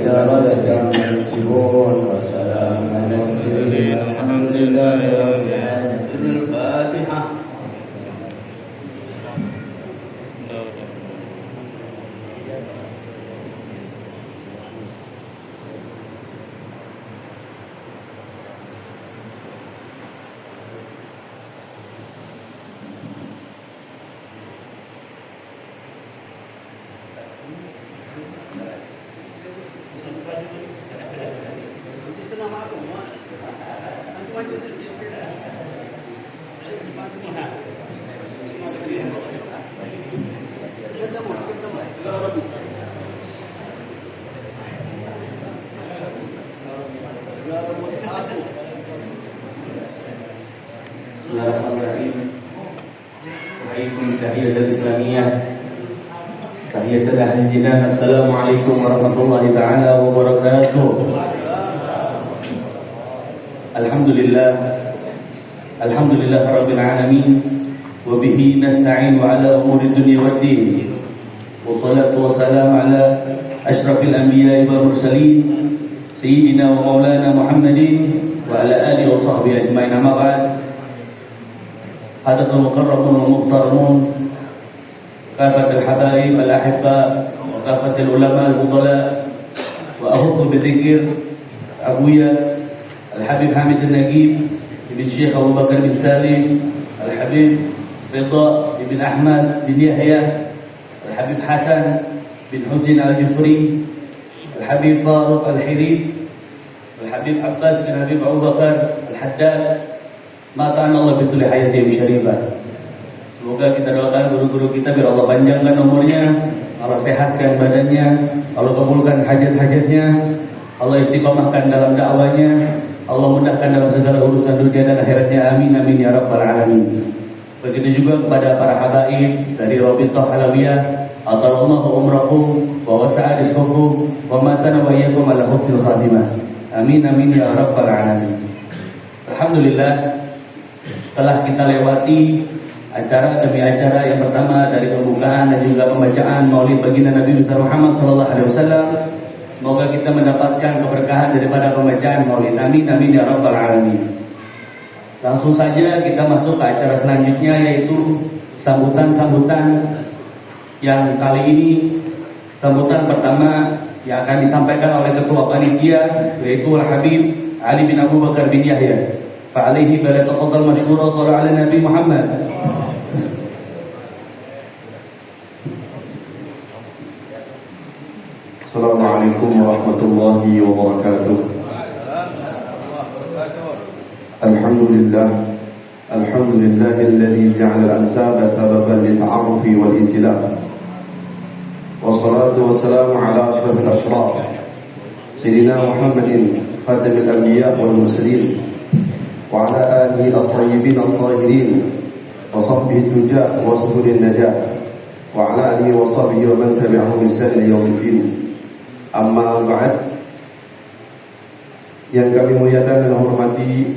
درجة يكسبون وسلام على المرسلين الحمد لله رب العالمين. الفاتحة. Bismillahirrahmanirrahim. Waalaikum tahiyatul islamiyah. Tahiyatul ahli jinan. Assalamualaikum warahmatullahi ta'ala wabarakatuh. Alhamdulillah. Alhamdulillah rabbil alamin. Wa bihi nasta'in ala umuri dunya waddin. Wassalatu wassalamu ala asyrafil anbiya'i wal mursalin Sayyidina wa maulana Muhammadin wa ala alihi wa sahbihi ajma'in. Amma ba'd. Hadatul muqarrabun wa muqtaramun, kafatul habaib al-ahibba wa kafatul ulama al-fudala, wa ahudhu bidzikir Abuya Al-Habib Hamid Al-Nagib ibn Syekh Abu Bakar bin Salim, Al-Habib Ridha ibn Ahmad bin Yahya, Al-Habib Hasan bin Husin Al-Jufri, Al-Habib Faruq Al-Hirid, Al-Habib Abbas bin Habib Abu Bakar Al-Haddad. Mata'an Allah betul hayatihim syarifah. Semoga kita doakan guru-guru kita biar Allah panjangkan umurnya, Allah sehatkan badannya, Allah kabulkan hajat-hajatnya, Allah istiqomahkan dalam dakwanya, Allah mudahkan dalam segala urusan dunia dan akhiratnya. Amin amin ya rabbal alamin. Begitu juga kepada para habaib dari Rabithah Alawiyah, atallahu umrakum wa wasa'a rizqakum wa matana wa iyyakum ala husnil khatimah. Amin amin ya rabbal alamin. Alhamdulillah, telah kita lewati acara demi acara. Yang pertama dari pembukaan dan juga pembacaan Maulid baginda Nabi besar Muhammad sallallahu alaihi wasallam. Semoga kita mendapatkan keberkahan daripada pembacaan Maulid. Amin amin ya rabbal alamin. Langsung saja kita masuk ke acara selanjutnya, yaitu sambutan-sambutan yang kali ini sambutan pertama yang akan disampaikan oleh ketua panitia, yaitu Al-Habib Ali bin Abu Bakar bin Yahya. Fa'alaihi falyatafadhal mashkura sallallahu ala Nabi Muhammad. Assalamualaikum warahmatullahi wabarakatuh. Alhamdulillah. Alhamdulillahilladzi ja'ala al-ansaba sababan lita'arrufi wal itilaf. Wassalatu wassalamu ala asyrafil asyraf Sayyidina Muhammadin khatamil anbiya wal mursalin wa ala alihi at-tayyibin at-tahirin wa sahbihi at-tujah wa subulin najah wa ala alihi wa sahbihi wa man tabi'ahum bi ihsan ila yaumiddin. Amma ba'd. Yang kami muliakan dan hormati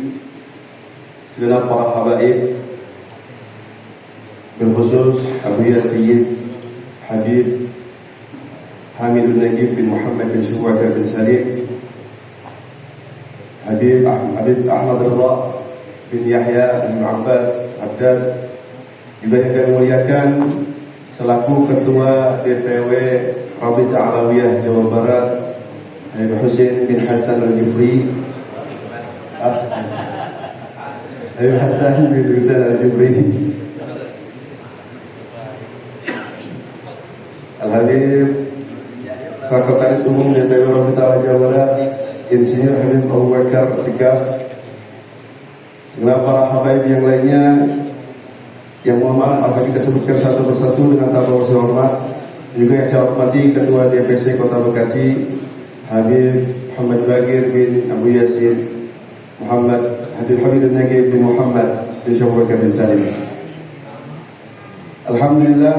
segenap para habaib, berkhusus Abuya Sayyid Habib Hamidun Nagib bin Muhammad bin Syuwakar bin Salim, Habib Ahmad Ridha bin Yahya bin Abbas Haddad, juga yang kami muliakan selaku Ketua DPW Rabithah Alawiyah Jawa Barat, Habib Husin bin Hasan Al-Jufri, Habib Hasan bin Husin Al-Jufri, Al-Habib Sekretaris Umum DPW Rabithah Jawa Barat, Insinyur Habib Abu Bakar Segaf, segenap para habaib yang lainnya yang mohon maaf apabila kita sebutkan satu persatu dengan tanpa hormat. Juga yang saya hormati Ketua DPC Kota Bekasi Habib Muhammad Bagir bin Abu Yasin Muhammad, Habib Hamidun Nagib bin Muhammad bin Syuwakar bin Salim. Alhamdulillah.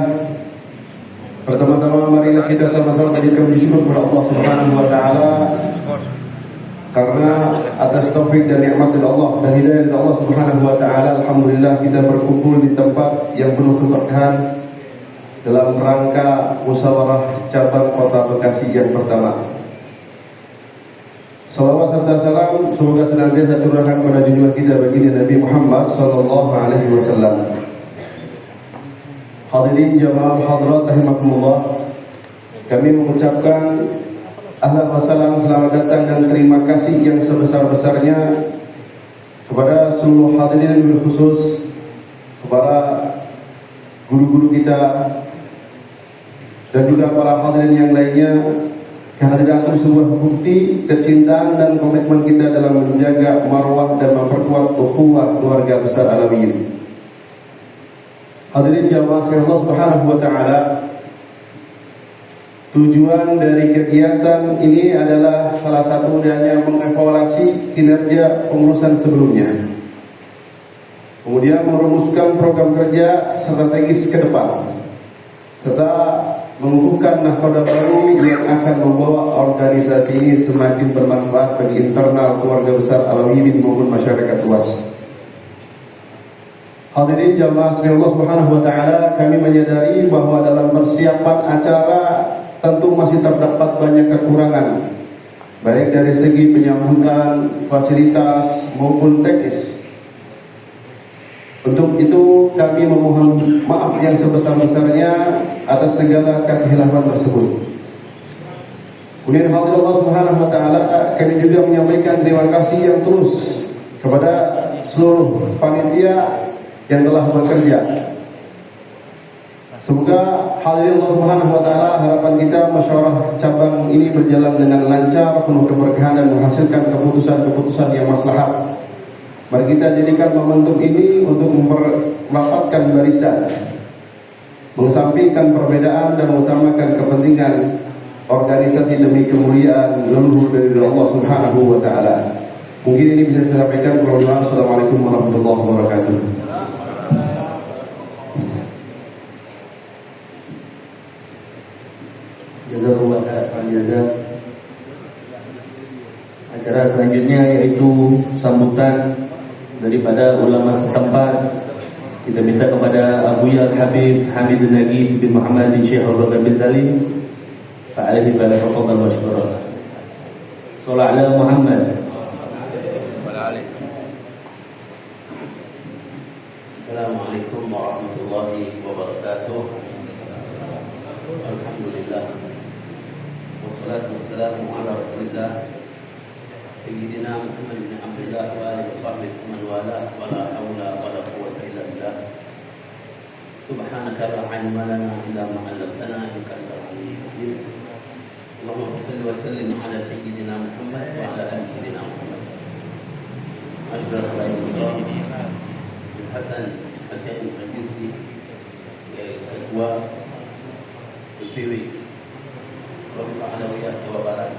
Pertama-tama marilah kita sama-sama panjatkan puji syukur kepada Allah Subhanahu wa taala karena atas taufik dan nikmat dari Allah dan hidayah dari Allah Subhanahu wa taala. Alhamdulillah kita berkumpul di tempat yang penuh keberkahan dalam rangka musyawarah cabang Kota Bekasi yang pertama. Salawat serta salam semoga senantiasa curahkan pada junjungan kita baginda Nabi Muhammad sallallahu alaihi wasallam. Hadirin jamaah hadirat rahimakumullah, kami mengucapkan ahlan wa salam, selamat datang dan terima kasih yang sebesar-besarnya kepada seluruh hadirin, bil khusus kepada guru-guru kita dan juga para hadirin yang lainnya. Kehadiran itu sebuah bukti kecintaan dan komitmen kita dalam menjaga marwah dan memperkuat ukhuwah keluarga besar Alawiyin. Hadirin jamaah sekalian Allah Subhanahu wa taala, tujuan dari kegiatan ini adalah salah satu hanya mengevaluasi kinerja pengurusan sebelumnya, kemudian merumuskan program kerja strategis ke depan, serta mengukuhkan nahkoda baru yang akan membawa organisasi ini semakin bermanfaat bagi internal keluarga besar Alawiyin maupun masyarakat luas. Hadirin jamaah sekalian Allah Subhanahu wa taala, kami menyadari bahwa dalam persiapan acara tentu masih terdapat banyak kekurangan, baik dari segi penyambutan, fasilitas maupun teknis. Untuk itu kami memohon maaf yang sebesar-besarnya atas segala kekhilafan tersebut. Kemudian hadirin Allah Subhanahu wa taala, kami juga menyampaikan terima kasih yang tulus kepada seluruh panitia yang telah bekerja. Semoga hadirin Allah Subhanahu wa taala, harapan kita musyawarah cabang ini berjalan dengan lancar, penuh keberkahan dan menghasilkan keputusan-keputusan yang maslahat. Mari kita jadikan momentum ini untuk merapatkan barisan, mengesampingkan perbedaan dan mengutamakan kepentingan organisasi demi kemuliaan leluhur dari Allah Subhanahu wa taala. Mungkin ini bisa saya sampaikan. Assalamualaikum warahmatullahi wabarakatuh. Jazakumullah khairan jazaa. Acara selanjutnya yaitu sambutan daripada ulama setempat. Kita minta kepada Abuya Al-Habib Hamid Nagib bin Muhammad bin Syekh Abdul Qadir bin Salim fa'alaihi balafaqal masykurah. Shallallahu ala Muhammad. Assalamualaikum warahmatullahi wabarakatuh. Alhamdulillah, wassalatu wassalamu ala rasulillah Sayyidina Muhammad bin Abdullah wa alihi wa sahbihi man wala wa la hawla wa la quwwata illa billah. Subhanaka la ilma lana illa ma 'allamtana innaka antal alimul hakim. Allahumma shalli wa sallim ala sayyidina Muhammad wa ala ali sayyidina Muhammad. Asyraf al-kiram Hasan Al-Jufri, Ketua DPW Rabita Alawiyah Jawa Barat,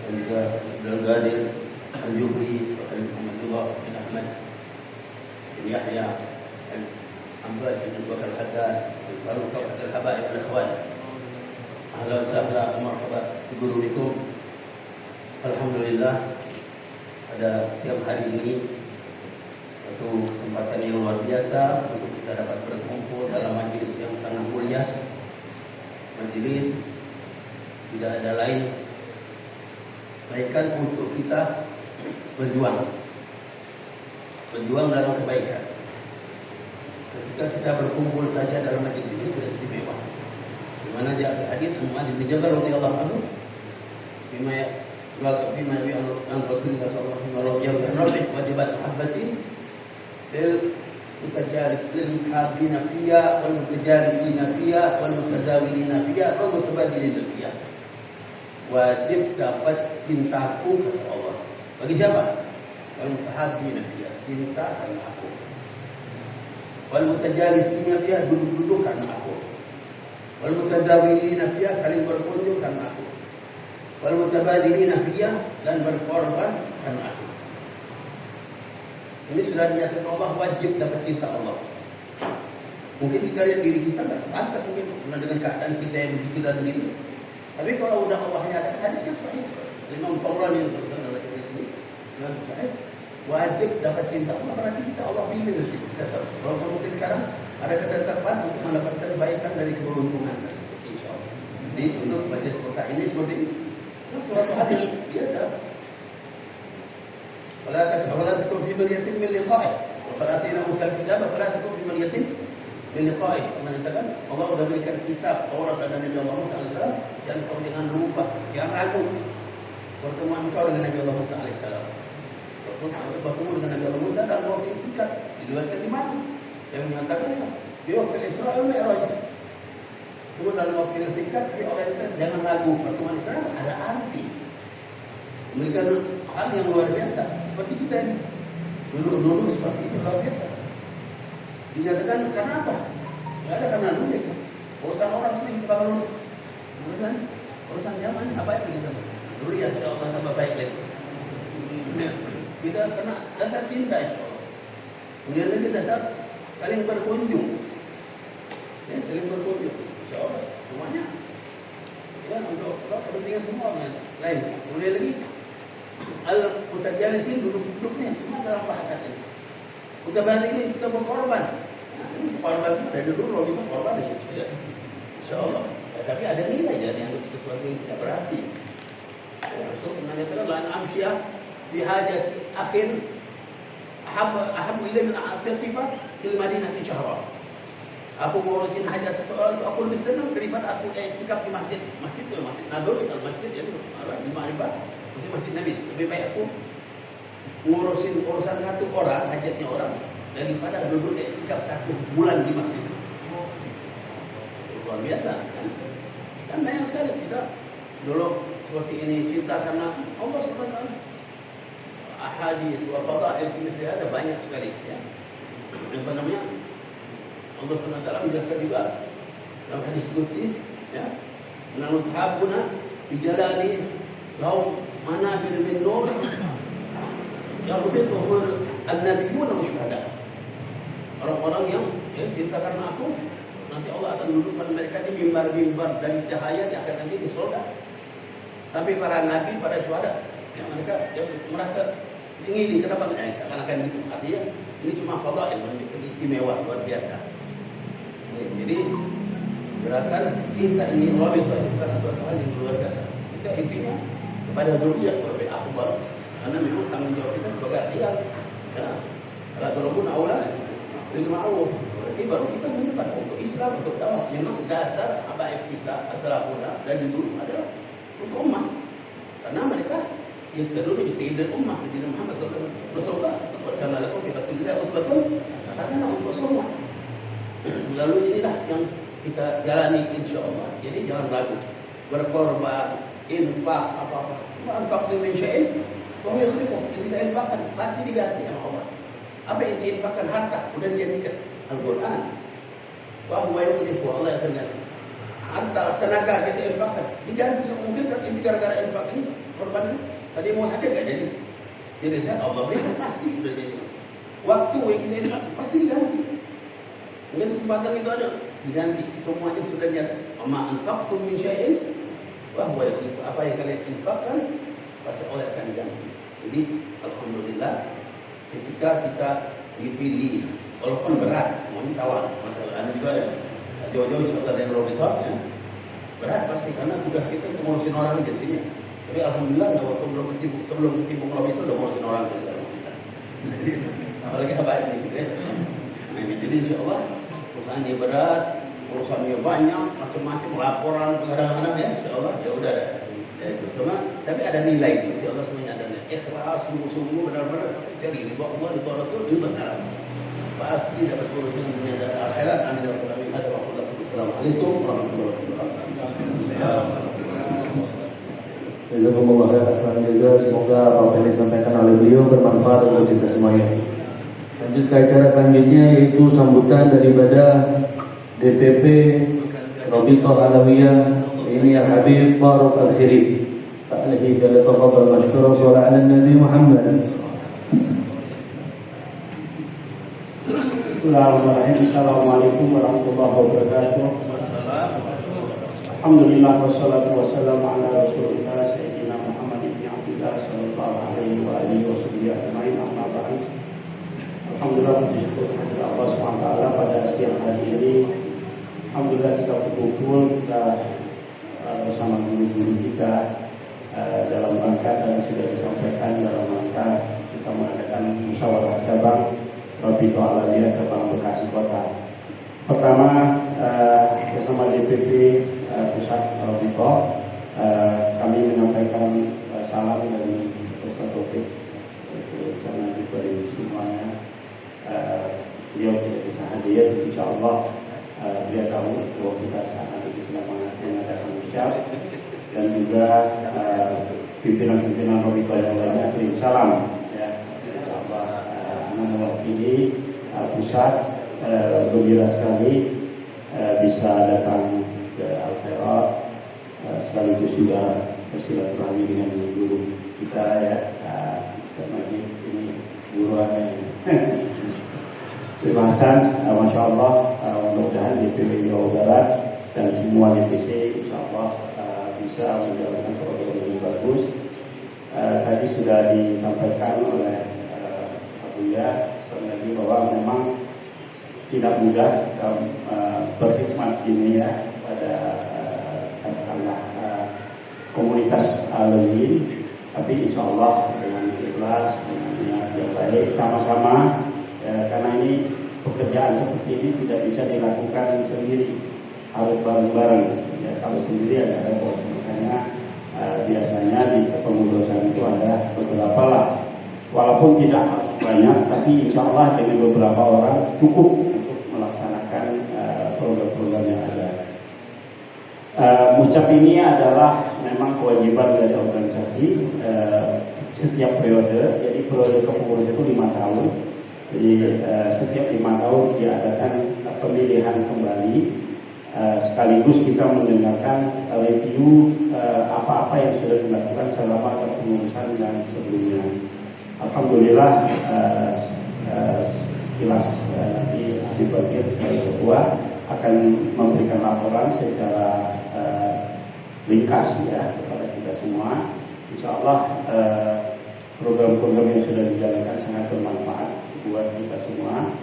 dan juga Abdul Al-Jufri, Muhammadullah bin Ahmad bin Yahya Al-Abbas bin Bakar Haddad bin Faruq Kafatul Habaib Al-Ikhwan. Ahlan sahla wa marhaban bikum. Alhamdulillah, pada siang hari ini satu kesempatan yang luar biasa untuk kita dapat berkumpul dalam majelis yang sangat mulia. Majelis tidak ada lain melainkan untuk kita berjuang dalam kebaikan. Ketika kita berkumpul saja dalam majelis ini sudah istimewa. Di mana jaa hadis Muadz bin Jabal radhiyallahu anhu, bima an Rasulullah sallallahu alaihi wasallam wajibat muhabbatin lil mutajalisina fiyya wal mutajalisina fiyya wal mutazawirina fiyya wal mutabadilina fiyya. Wajib dapat cintaku kata Allah. Bagi siapa? Wal mutahabbina fiyya, cinta karena aku. Wal mutajalisina fiyya, duduk-duduk karena aku. Wal mutazawirina fiyya, saling berkunjung karena aku. Wal mutabadilina fiyya, dan berkorban karena aku. Ini sudah dinyatakan Allah, wajib dapat cinta Allah. Mungkin kita lihat diri kita nggak sepantas mungkin dengan keadaan kita yang begitu dan begitu. Tapi kalau udah Allah nyatakan, hadis kan sahih. Imam Tabrani sahih. Wajib dapat cinta Allah, berarti kita Allah pilih nanti. Tetap. Kalau mungkin sekarang ada ketetapan untuk mendapatkan kebaikan dari keberuntungan tersebut, insya Allah. Jadi duduk majelis seperti ini seperti ini. Itu suatu hal yang biasa. Fala takun fi maryatin min liqa'ih. Wa qad atina Musa al-kitaba fala takun fi maryatin min liqa'ih. Allah sudah berikan kitab Taurat pada Nabi Allah Musa alaihissalam, dan kau jangan lupa, jangan ragu pertemuan kau dengan Nabi Allah Musa alaihissalam. Rasulullah untuk bertemu dengan Nabi Allah Musa dan waktu yang singkat diriwayatkan di mana yang menyatakan di waktu Isra wal Mi'raj. Itu dalam waktu yang singkat, tapi oleh itu jangan ragu pertemuan itu ada arti. Memberikan hal yang luar biasa seperti kita ini. Dulu seperti itu luar biasa. Dinyatakan karena apa? Tidak ada karena lunik. Urusan orang ini kita bakal lunik. Urusan zaman apa yang kita dulu ya kita Allah tambah baik lagi. Kita kena dasar cinta insya Allah. Kemudian lagi dasar saling berkunjung. Ya, saling berkunjung. Insya Allah semuanya. Ya, untuk kepentingan semua orang lain. Kemudian lagi al-mutajalisin duduk-duduknya semua dalam bahasa ini. Mutabadilin kita berkorban. Nah, ini korban dari dulu Robi korban ya. Insya Allah. Ya, tapi ada nilai jadi yang sesuatu yang tidak berarti. Rasul pernah katakan la amsyah fi hajat akhin ahab ila min atiqifa fil madinati syahra. Aku ngurusin hajat seseorang itu aku lebih senang daripada aku iktikaf di masjid Nabawi, al-masjid yang di Ma'rifah, masjid Nabi. Lebih baik aku ngurusin urusan satu orang, hajatnya orang, daripada duduk iktikaf 1 bulan di masjid. Luar biasa kan? Dan banyak sekali kita dulu seperti ini cinta karena Allah Subhanahu wa taala. Ahadits wa fadail fi mithli hada banyak sekali ya. Apa namanya? Allah Subhanahu wa taala menjelaskan juga dalam hadis qudsi ya. Nanu tahabbuna bi jalali law manabir min nur yahudituhum an-nabiyyun wa syuhada. Orang-orang yang cinta karena aku, nanti Allah akan dudukkan mereka di mimbar-mimbar dari cahaya di akhir nanti di surga. Tapi para nabi, para syuhada, yang mereka yang merasa ingin kenapa seakan-akan gitu. Artinya ini cuma fadail, istimewa luar biasa. Jadi gerakan kita ini rabitah ini bukan suatu hal yang luar biasa. Kita intinya kepada dzurriyyah lebih afdal, karena memang tanggung jawab kita sebagai ayah. Ya, kalau berhubung aula bil ma'ruf, berarti baru kita menyebar untuk Islam, untuk dakwah. Memang dasar habaib kita as-salafuna dan dulu adalah untuk ummah, karena mereka yang kedua di sayyidul ummah Nabi Muhammad SAW. Rasulullah berkata lakum kita sendiri uswatun hasanah untuk semua. Lalu inilah yang kita jalani insyaallah. Jadi jangan ragu berkorban, infak apa-apa. Anfaqtu min syai'in wa huwa yukhlifu. Kita infakkan pasti diganti sama Allah. Apa yang diinfakkan harta sudah dijanjikan Al-Qur'an. Wa huwa yukhlifu, Allah akan ganti. Harta tenaga kita infakkan diganti semungkin kan ini gara-gara infak ini korban ini. Tadi mau sakit gak jadi. Jadi saya Allah berikan pasti sudah jadi. Waktu yang kita infakkan pasti diganti. Mungkin kesempatan itu ada diganti, semuanya sudah diganti. Ma anfaqtum min syai'in wa huwa yukhlifu. Apa yang kalian infakkan pasti Allah akan ganti. Jadi alhamdulillah ketika kita dipilih, walaupun berat, semuanya tawar. Masalah juga ya. Jauh-jauh insyaallah dari Robitah ya. Berat pasti karena tugas kita untuk ngurusin orang di sini. Tapi alhamdulillah waktu sebelum kecimpung Robitah udah ngurusin orang terus sekarang kita. Apalagi habaib gitu ya. Nah, jadi insyaallah urusannya berat, urusannya banyak, macam-macam laporan kadang-kadang ya, insyaallah ya udah ada. Ya itu semua, tapi ada nilai sisi Allah semuanya, ada nilai. Ikhlas, sungguh-sungguh benar-benar cari ridha Allah, ridha Rasul, ridha salam. Pasti dapat keuntungan dunia dan akhirat. Amin ya rabbal alamin. Assalamualaikum warahmatullahi wabarakatuh. Jazakumullah khair atas jaza. Semoga apa yang disampaikan oleh beliau bermanfaat untuk kita semuanya. Lanjut ke acara selanjutnya, yaitu sambutan daripada DPP Rabithah Alawiyah ini Al-Habib Faruq Al-Sirri. Fa'alihi kada tafadhal mashkura sholli ala Nabi Muhammad. Bismillahirrahmanirrahim. Assalamualaikum warahmatullahi wabarakatuh. Alhamdulillah wassalatu wassalamu ala Rasulillah Sayyidina Muhammad ibn Abdullah sallallahu alaihi wa alihi wasallam ajma'in. Amma ba'd. Alhamdulillah bersyukur kepada Allah SWT pada siang hari ini. Alhamdulillah kita berkumpul, kita bersama guru-guru kita cabang Robito Alamia cabang Bekasi Kota. Pertama, bersama DPP Pusat Robito, kami menyampaikan salam dari Ustaz Taufik sana dari semuanya. Beliau tidak bisa hadir, insya Allah dia tahu bahwa kita saat ini sedang mengadakan usyar, dan juga pimpinan-pimpinan Robito yang lainnya kirim salam. Ya, insya Allah anak mewakili pusat gembira sekali bisa datang ke Al-Khairat, sekaligus juga bersilaturahmi dengan guru kita ya, Ustaz Majid, ini guruannya. Terima kasih, Masya Allah, mudah-mudahan DPW Jawa Barat dan semua DPC insya Allah bisa menjalankan program yang bagus. Tadi sudah disampaikan oleh Abu Ya lagi bahwa memang tidak mudah berkhidmat ini ya pada katakanlah komunitas Alamin, tapi insya Allah dengan ikhlas, dengan niat yang baik, sama-sama karena ini pekerjaan seperti ini tidak bisa dilakukan sendiri, harus bareng-bareng ya, kalau sendiri agak repot. Makanya biasanya di kepengurusan itu ada beberapa lah, walaupun tidak banyak, tapi insya Allah dengan beberapa orang cukup untuk melaksanakan program-program yang ada. Muscap ini adalah memang kewajiban dari organisasi setiap periode. Jadi periode kepengurusan itu 5 tahun. Jadi setiap 5 tahun diadakan pemilihan kembali, sekaligus kita mendengarkan review apa-apa yang sudah dilakukan selama kepengurusan dan sebelumnya. Alhamdulillah sekilas nanti Habib Bakir sebagai ketua akan memberikan laporan secara ringkas ya kepada kita semua. Insya Allah program-program yang sudah dijalankan sangat bermanfaat buat kita semua.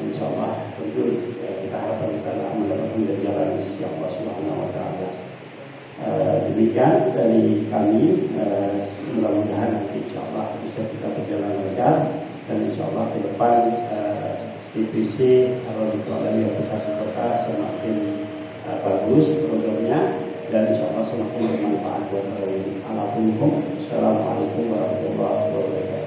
Dan insya Allah tentu kita harapkan kita mendapatkan jalan di sisi Allah Subhanahu Wa Taala. Demikian dari kami, mudah-mudahan nanti insya Allah bisa kita berjalan lancar, dan insya Allah ke depan DPC Robito Alamia Bekasi Kota semakin bagus programnya, dan insya Allah semakin bermanfaat buat kalian. Assalamualaikum warahmatullahi wabarakatuh.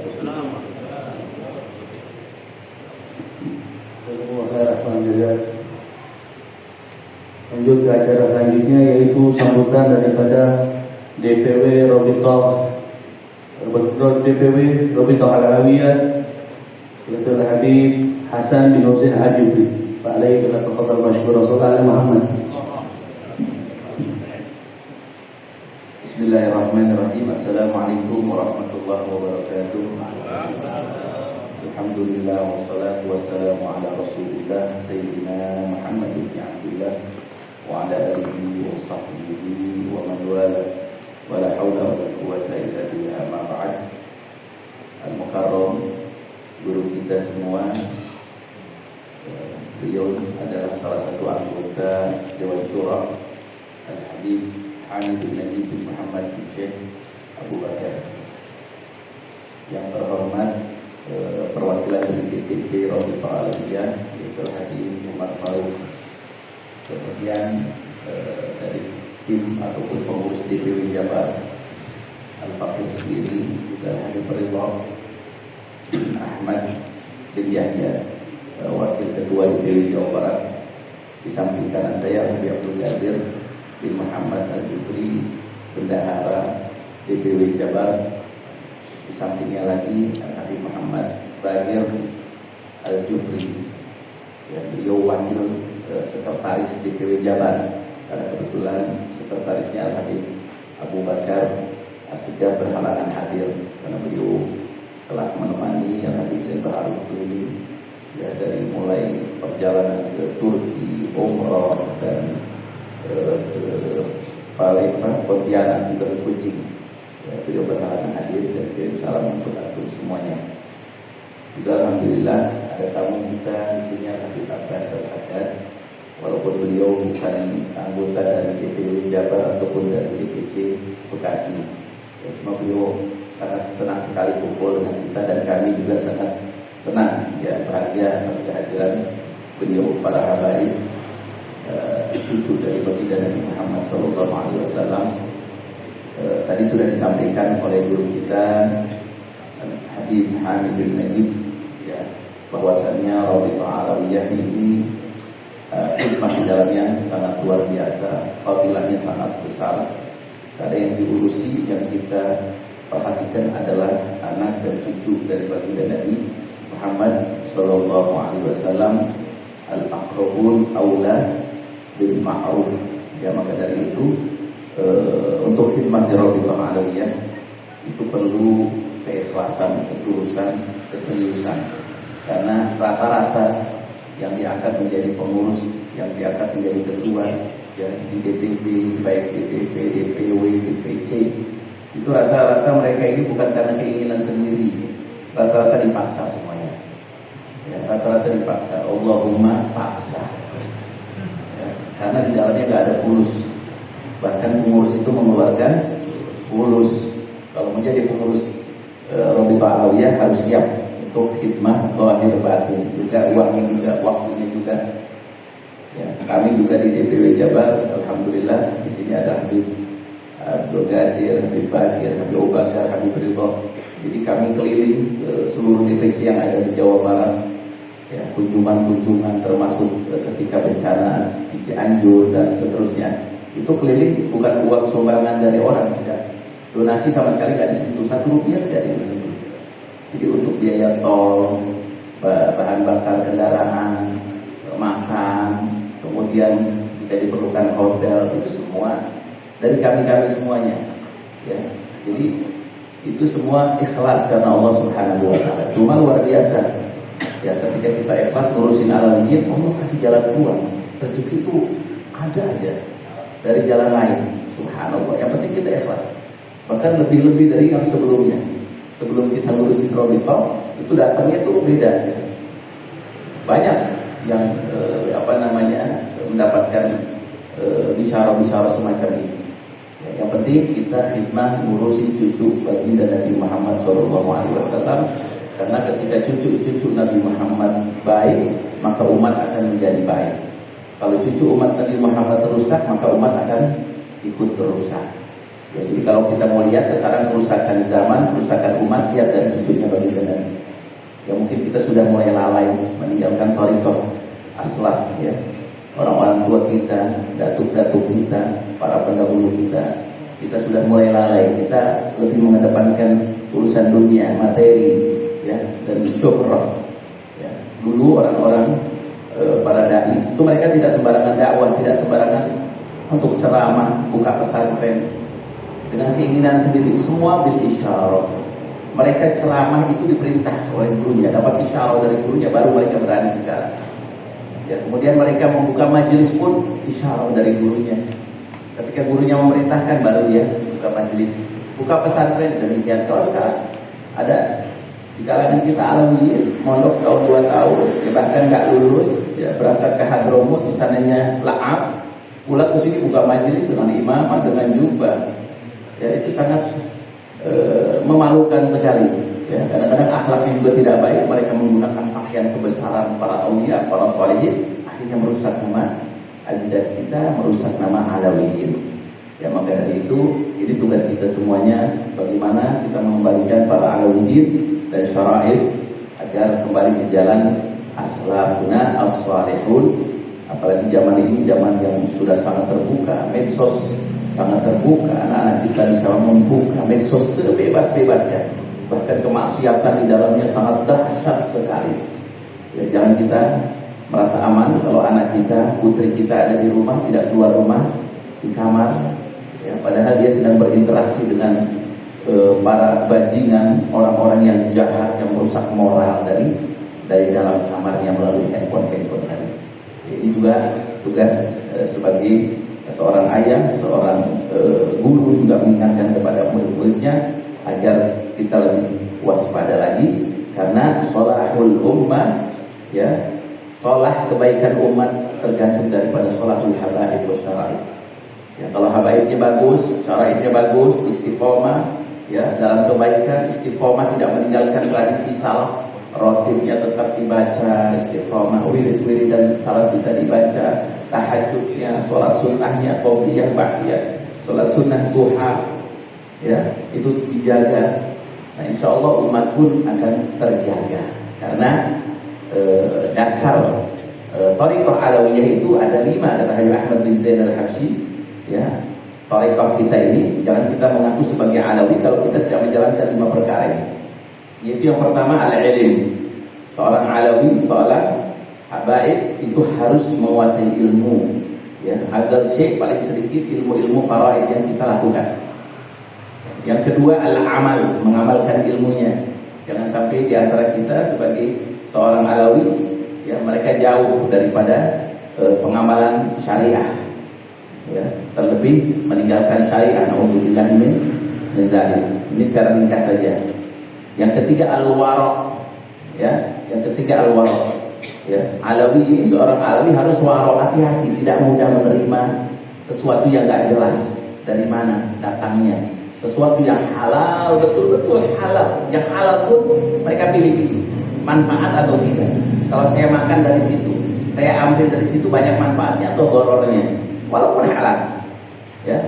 Lanjut ke acara selanjutnya, yaitu sambutan daripada DPW Robito Al-Alawiyah, yaitu Habib Hasan bin Husain Al-Jufri. Pak Alai kita tafadhal masykur Rasulullah Muhammad. Bismillahirrahmanirrahim. Assalamualaikum warahmatullahi wabarakatuh. Alhamdulillah wassalatu wassalamu ala Rasulillah Sayyidina Muhammad bin Abdullah wa ala alihi wa sahbihi wa man wala, wa la hawla wa la quwwata illa billah. Ma ba'd. Al-Mukarram, guru kita semua, beliau adalah salah satu anggota Dewan Syura, Al-Habib Hamid bin Najib bin Muhammad bin Syekh Abu Bakar. Yang terhormat perwakilan dari DPP Robito Alamia, yaitu Habib Umar Faruq. Kemudian dari tim ataupun pengurus DPW Jabar, Al-Fakir sendiri, juga Habib Ridho Ahmad bin Yahya, wakil ketua DPW Jawa Barat. Di samping kanan saya Habib Abdul Qadir bin Muhammad Al-Jufri, bendahara DPW Jabar. Di sampingnya lagi Habib Muhammad Bagir Al-Jufri, ya, beliau wakil sekretaris DPW Jabar, karena kebetulan sekretarisnya Habib Abu Bakar As-Sigaf berhalangan hadir karena beliau telah menemani yang Habib Zain Baharul keliling, ya, dari mulai perjalanan ke Turki, Umrah, dan ke Palembang, Pontianak, juga ke Kucing. Ya, beliau berhalangan hadir dan kirim salam untuk antum semuanya. Juga alhamdulillah ada tamu kita di sini, Habib Abbas Al-Haddad. Walaupun beliau bukan anggota dari DPW Jabar ataupun dari DPC Bekasi, ya, cuma beliau sangat senang sekali kumpul dengan kita, dan kami juga sangat senang ya, bahagia atas kehadiran beliau para habaib, cucu dari baginda Nabi Muhammad SAW. Tadi sudah disampaikan oleh guru kita Habib Hamid bin Najib ya, bahwasannya Rabithah Alawiyah ini khidmah di dalamnya sangat luar biasa, fadilahnya sangat besar. Karena yang diurusi, yang kita perhatikan adalah anak dan cucu dari baginda Nabi Muhammad sallallahu alaihi wasallam, al-aqrabun aula bil ma'ruf. Ya, maka dari itu untuk khidmah di Rabithah Alawiyah itu perlu keikhlasan, ketulusan, keseriusan. Karena rata-rata yang diangkat menjadi pengurus, yang diangkat menjadi ketua ya, di DPP, baik DPP, DPW, DPC, itu rata-rata mereka ini bukan karena keinginan sendiri, rata-rata dipaksa semuanya ya, rata-rata dipaksa, Allahumma paksa ya, karena di dalamnya nggak ada fulus. Bahkan pengurus itu mengeluarkan fulus. Kalau menjadi pengurus Rabithah Alawiyah harus siap untuk khidmah zahir batin, juga uangnya juga, waktunya juga. Ya, kami juga di DPW Jabar, alhamdulillah di sini ada Habib Abdul Ghadir, Habib Bakir, Habib Abu Bakar, Habib Ridho. Jadi kami keliling seluruh DPC yang ada di Jawa Barat. Ya, kunjungan-kunjungan termasuk ketika bencana di Cianjur dan seterusnya. Itu keliling bukan uang sumbangan dari orang, tidak. Donasi sama sekali nggak disentuh, 1 rupiah tidak disentuh. Jadi untuk biaya tol, bahan bakar kendaraan, makan, kemudian jika diperlukan hotel, itu semua dari kami semuanya. Ya, jadi itu semua ikhlas karena Allah Subhanahu Wa Taala. Cuma luar biasa. Ya, ketika kita ikhlas ngurusin alamiyin, Allah kasih jalan keluar. Rezeki itu ada aja dari jalan lain. Subhanallah. Yang penting kita ikhlas. Bahkan lebih-lebih dari yang sebelumnya. Sebelum kita ngurusin Rabithah, itu datangnya tuh beda ya. Banyak yang mendapatkan bisyarah-bisyarah semacam ini ya, yang penting kita khidmah ngurusin cucu baginda Nabi Muhammad SAW. Karena ketika cucu-cucu Nabi Muhammad baik, maka umat akan menjadi baik. Kalau cucu umat Nabi Muhammad rusak, maka umat akan ikut rusak. Ya, jadi kalau kita mau lihat sekarang kerusakan zaman, kerusakan umat, lihat dari cucunya baginda Nabi. Ya, mungkin kita sudah mulai lalai meninggalkan thariqah aslaf ya. Orang-orang tua kita, datuk-datuk kita, para pendahulu kita, kita sudah mulai lalai. Kita lebih mengedepankan urusan dunia, materi ya, dan syuhrah. Ya. Dulu orang-orang para dai itu mereka tidak sembarangan dakwah, tidak sembarangan untuk ceramah, buka pesantren dengan keinginan sendiri, semua bil isyarah. Mereka ceramah itu diperintah oleh gurunya, dapat isyarah dari gurunya, baru mereka berani bicara. Ya, kemudian mereka membuka majelis pun isyarah dari gurunya. Ketika gurunya memerintahkan, baru dia buka majelis, buka pesantren. Demikian. Kalau sekarang ada di kalangan kita alamiyin, mondok setahun 2 tahun, ya bahkan nggak lulus, ya berangkat ke Hadramut, di sananya la'ab, pulang ke sini buka majelis dengan imamah, dengan jubah. Ya, itu sangat memalukan sekali. Ya, kadang-kadang akhlaknya juga tidak baik. Mereka menggunakan pakaian kebesaran para aulia, para sholihin, akhirnya merusak nama ajidat kita, merusak nama alawiyin. Ya, maka dari itu, ini tugas kita semuanya, bagaimana kita mengembalikan para alawiyin dan syara'if agar kembali ke jalan aslafuna as-salihun. Apalagi zaman ini zaman yang sudah sangat terbuka, medsos sangat terbuka, anak-anak kita bisa membuka medsos sebebas-bebasnya, bahkan kemaksiatan di dalamnya sangat dahsyat sekali. Ya, jangan kita merasa aman kalau anak kita, putri kita ada di rumah, tidak keluar rumah, di kamar, ya, padahal dia sedang berinteraksi dengan para bajingan, orang-orang yang jahat, yang merusak moral dari dalam kamarnya melalui handphone tadi. Ya, ini juga tugas sebagai seorang ayah, seorang guru juga mengingatkan kepada murid-muridnya agar kita lebih waspada lagi, karena sholahul ummah, ya, sholah kebaikan umat tergantung daripada sholahul habaib wa syara'if. Ya, kalau habaibnya bagus, syara'ifnya bagus, istiqomah, ya, dalam kebaikan, istiqomah tidak meninggalkan tradisi salaf, rotibnya tetap dibaca, istiqomah, wirid-wirid dan salat kita dibaca, tahajudnya, sholat sunnahnya, qobliyah, ba'diyah, sholat sunnah duha, ya, itu dijaga. Nah, insya Allah umat pun akan terjaga karena dasar Thariqah Alawiyah itu ada 5 kata Habib Ahmad bin Zain al-Habsyi, ya. Thariqah kita ini jangan kita mengaku sebagai Alawi kalau kita tidak menjalankan 5 perkara ini. Yaitu yang pertama al-ilm. Seorang Alawi, seorang habaib itu harus menguasai ilmu, ya. Agar syekh paling sedikit ilmu-ilmu faraid yang kita lakukan. Yang kedua al-amal, mengamalkan ilmunya. Jangan sampai di antara kita sebagai seorang Alawi, ya, mereka jauh daripada pengamalan syariah, ya, terlebih meninggalkan syariah. Nauzubillah min dzalik. Ini secara ringkas saja. Yang ketiga al-wara', ya. Yang ketiga al-wara', ya. Alawi ini, seorang Alawi harus wara', hati-hati, tidak mudah menerima sesuatu yang enggak jelas dari mana datangnya. Sesuatu yang halal, betul-betul halal. Yang halal pun mereka pilih-pilih, manfaat atau tidak. Kalau saya makan dari situ, saya ambil dari situ banyak manfaatnya atau dorornya, walaupun halal, ya.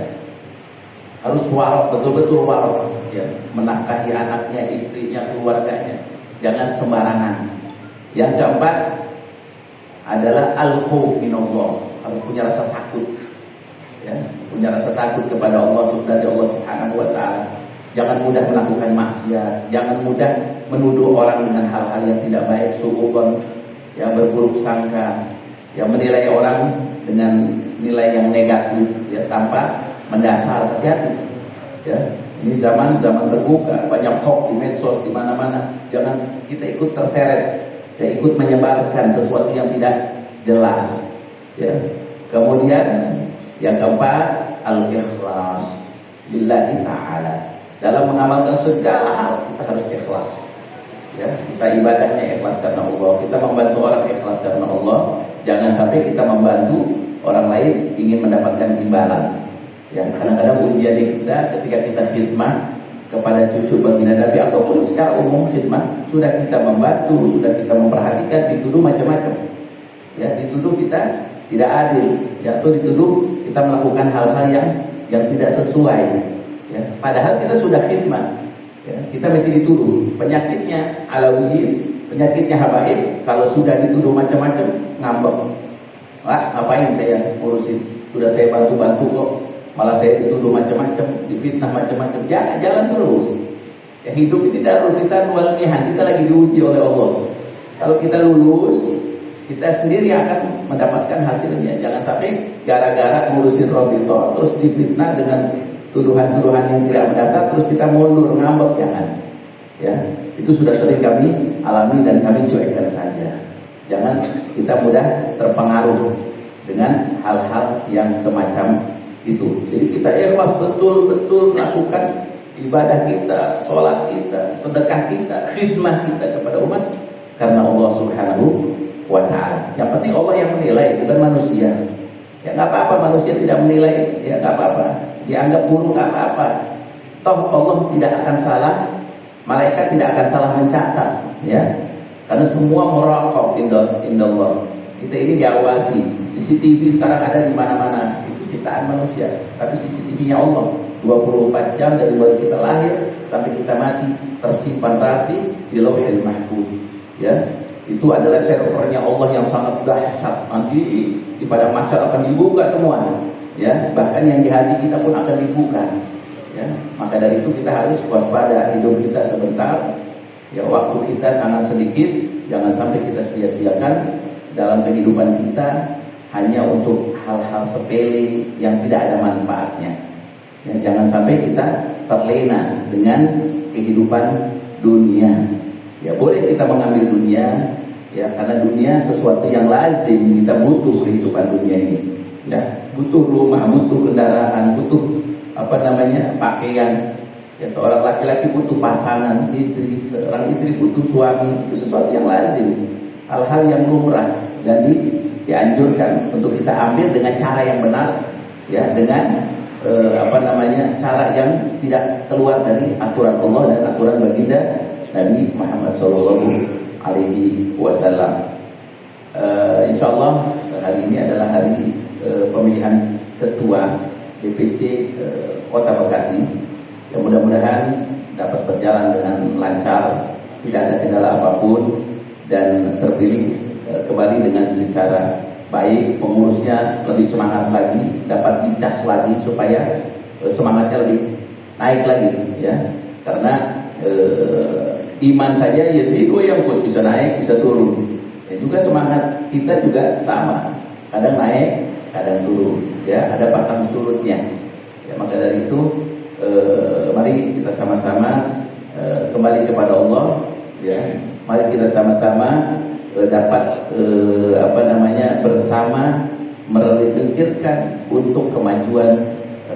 Harus wara', betul-betul wara', ya. Menafkahi anaknya, istrinya, keluarganya, jangan sembarangan. Yang keempat adalah al-khauf minallah, harus punya rasa takut, ya. Punya rasa takut kepada Allah Subhanahu wa ta'ala. Jangan mudah melakukan maksiat, jangan mudah menuduh orang dengan hal-hal yang tidak baik, suudzon, yang berburuk sangka, yang menilai orang dengan nilai yang negatif, ya, tanpa mendasar. Hati-hati, ya. Ini zaman terbuka, banyak hoax di medsos di mana-mana. Jangan kita ikut terseret, ya, ikut menyebarkan sesuatu yang tidak jelas, ya. Kemudian yang keempat al-ikhlas lillahi ta'ala. Dalam mengamalkan segala hal kita harus ikhlas, ya. Kita ibadahnya ikhlas karena Allah, kita membantu orang ikhlas karena Allah. Jangan sampai kita membantu orang lain ingin mendapatkan imbalan. Ya, kadang-kadang ujian kita ketika kita khidmah kepada cucu baginda Nabi ataupun secara umum khidmah, sudah kita membantu, sudah kita memperhatikan, dituduh macam-macam. Ya, dituduh kita tidak adil, ya, atau dituduh kita melakukan hal-hal yang tidak sesuai, ya. Padahal kita sudah khidmah, ya. Kita mesti dituduh. Penyakitnya Alawiyin, penyakitnya habaib, kalau sudah dituduh macam-macam, ngambek. Wah, ngapain saya ngurusin? Sudah saya bantu-bantu kok, malah saya dituduh macam-macam, difitnah macam-macam. Jangan, jalan terus. Ya, hidup ini darul fitan wal mihan, kita lagi diuji oleh Allah. Kalau kita lulus, kita sendiri akan mendapatkan hasilnya. Jangan sampai gara-gara ngurusin Robito terus difitnah dengan tuduhan-tuduhan yang tidak berdasar, terus kita mundur, ngambek. Jangan, ya. Itu sudah sering kami alami dan kami cuekkan saja. Jangan kita mudah terpengaruh dengan hal-hal yang semacam itu. Jadi kita ikhlas betul-betul melakukan ibadah kita, sholat kita, sedekah kita, khidmah kita kepada umat karena Allah Subhanahu wa ta'ala. Yang penting Allah yang menilai, bukan manusia. Ya nggak apa-apa manusia tidak menilai, ya nggak apa-apa. Dianggap buruk nggak apa-apa. Toh Allah tidak akan salah, malaikat tidak akan salah mencatat, ya. Karena semua muraqab indallah. Kita ini diawasi. CCTV sekarang ada di mana-mana. Itu ciptaan manusia, tapi CCTV-nya Allah 24 jam dari mulai kita lahir sampai kita mati tersimpan rapi di Lauhil Mahfuz, ya. Itu adalah servernya Allah yang sangat dahsyat. Nanti di padang mahsyar akan dibuka semua, ya. Bahkan yang di hati kita pun akan dibuka, ya. Maka dari itu kita harus waspada. Hidup kita sebentar, ya, waktu kita sangat sedikit. Jangan sampai kita sia-siakan dalam kehidupan kita hanya untuk hal-hal sepele yang tidak ada manfaatnya, ya. Jangan sampai kita terlena dengan kehidupan dunia. Ya, boleh kita mengambil dunia, ya, karena dunia sesuatu yang lazim, kita butuh kehidupan dunia ini, ya. Butuh rumah, butuh kendaraan, butuh pakaian. Ya, seorang laki-laki butuh pasangan, istri, seorang istri butuh suami. Itu sesuatu yang lazim, hal-hal yang lumrah, dan dianjurkan untuk kita ambil dengan cara yang benar, ya, dengan cara yang tidak keluar dari aturan Allah dan aturan baginda Nabi Muhammad sallallahu alaihi wasallam. Insyaallah hari ini adalah hari pemilihan ketua DPC Kota Bekasi. Yang mudah-mudahan dapat berjalan dengan lancar, tidak ada kendala apapun, dan terpilih kembali dengan secara baik. Pengurusnya lebih semangat lagi, dapat dicas lagi supaya semangatnya lebih naik lagi, ya. Karena iman saja yazid wa yanqus, bisa naik bisa turun. Ya, juga semangat kita juga sama, kadang naik kadang turun, ya, ada pasang surutnya. Ya, maka dari itu mari kita sama-sama kembali kepada Allah, ya. Mari kita sama-sama dapat bersama memikirkan untuk kemajuan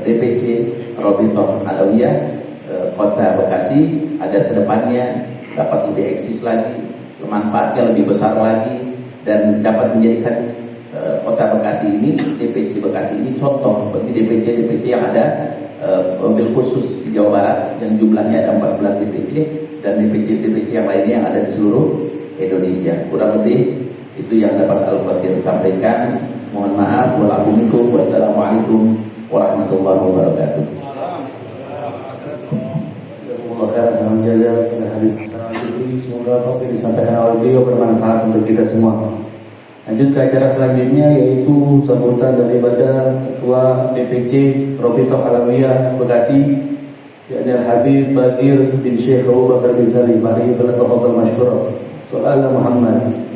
DPC Rabithah Alawiyah Kota Bekasi agar kedepannya dapat lebih eksis lagi, manfaatnya lebih besar lagi, dan dapat menjadikan Kota Bekasi ini, DPC Bekasi ini contoh bagi DPC-DPC yang ada, mobil khusus di Jawa Barat yang jumlahnya ada 14 DPC dan DPC-DPC yang lainnya yang ada di seluruh Indonesia. Kurang lebih itu yang dapat Al-Fatihah sampaikan. Mohon maaf, walafu minkum, wassalamualaikum warahmatullahi wabarakatuh. Semoga apa yang disampaikan oleh beliau bermanfaat untuk kita semua. Lanjut ke acara selanjutnya, yaitu sambutan daripada Ketua DPC Rabithah Alawiyah Bekasi, yakni Al-Habib Bagir bin Syekh Abu Bakar bin Salim. Mari kita tafadhal masykur. Soal Muhammad.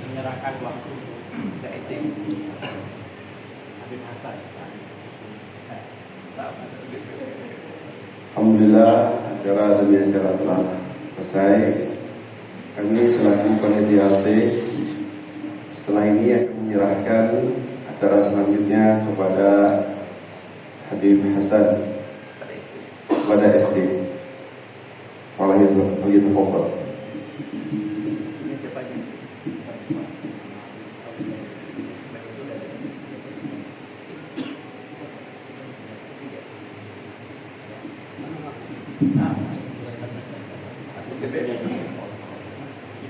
Menyerahkan waktu ke etik Habib Hasan. Alhamdulillah, acara demi acara telah selesai. Kami selaku panitia AC setelah ini akan menyerahkan acara selanjutnya kepada Habib Hasan, kepada SC. Kalau itu pokok.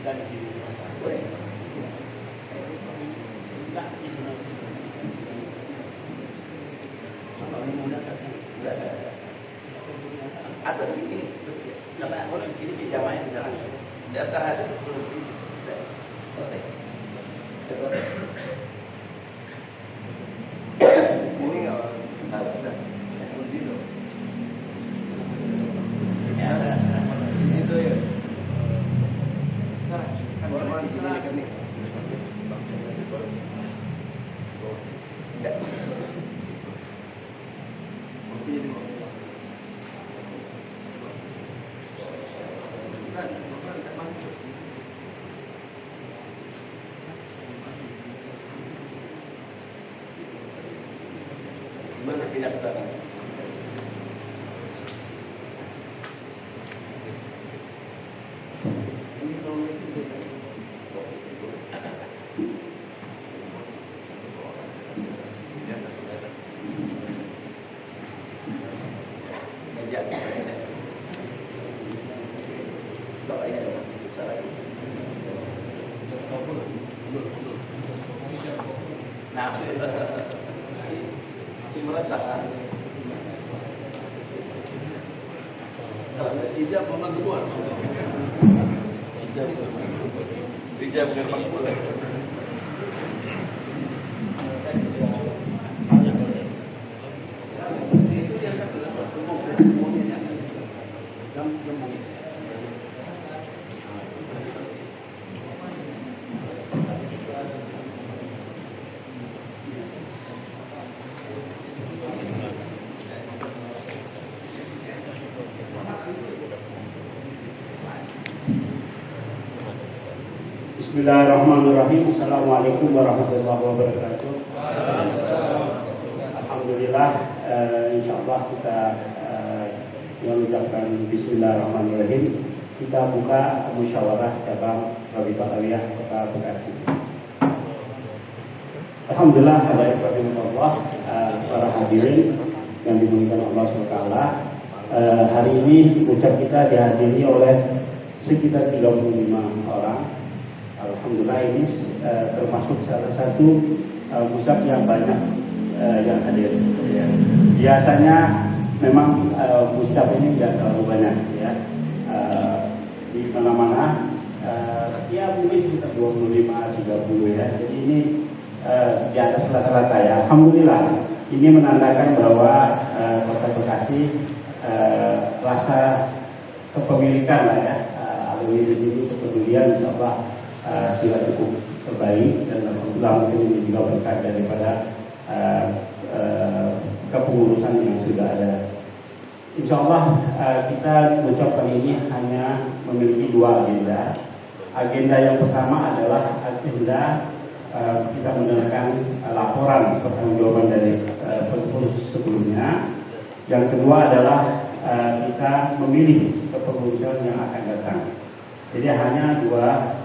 Kita di sini. Ada di sini, karena orang di sini jamaah di sana. Data ada selesai. Ini nggak bisa. Itu ya. Masa pindah ke sana. Nah, si merasa tidak memaksuan. tidak benar makbul. Bismillahirrahmanirrahim. Assalamualaikum warahmatullahi wabarakatuh. Alhamdulillah, insyaallah kita mengucapkan Bismillahirrahmanirrahim. Kita buka musyawarah cabang Rabithah Alawiyah Kota Bekasi. Alhamdulillah, Allah, para hadirin yang dimuliakan Allah SWT. Hari ini ucap kita dihadiri oleh sekitar 35 orang. Alhamdulillah, ini termasuk salah satu musab yang banyak yang hadir. Ya. Biasanya memang musab ini tidak terlalu banyak, ya. Di mana-mana ya mungkin sekitar 25-30 ya. Jadi ini di atas rata-rata ya. Alhamdulillah, ini menandakan bahwa Kota Bekasi rasa kepemilikan lah ya. Alwi di sini kepedulian insyaallah sudah cukup terbaik, dan alhamdulillah mungkin ini juga berkat daripada kepengurusan yang sudah ada. Insyaallah kita ucap kali ini hanya memiliki dua agenda. Agenda yang pertama adalah agenda kita mendengarkan laporan pertanggungjawaban dari pengurus sebelumnya. Yang kedua adalah kita memilih kepengurusan yang akan datang. Jadi hanya dua